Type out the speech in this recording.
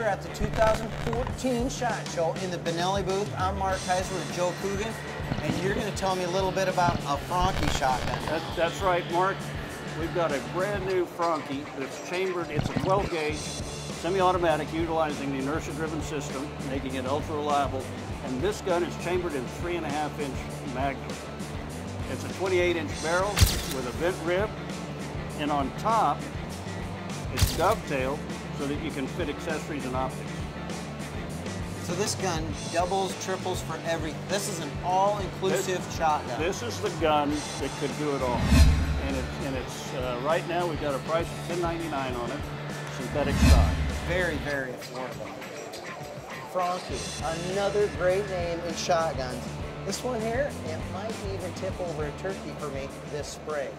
at the 2014 SHOT Show in the Benelli booth. I'm Mark Kayser with Joe Coogan, and you're going to tell me a little bit about a Franchi shotgun. That's right, Mark. We've got a brand new Franchi that's chambered. It's a 12 gauge, semi-automatic, utilizing the inertia-driven system, making it ultra reliable. And this gun is chambered in 3.5-inch magnum. It's a 28-inch barrel with a vent rib, and on top, it's dovetailed so that you can fit accessories and optics. So this gun doubles, triples for everything. This is an all-inclusive shotgun. This is the gun that could do it all. And it's right now we've got a price of $10.99 on it, synthetic stock. Very, very affordable. Franchi, another great name in shotguns. This one here, it might even tip over a turkey for me, this spray.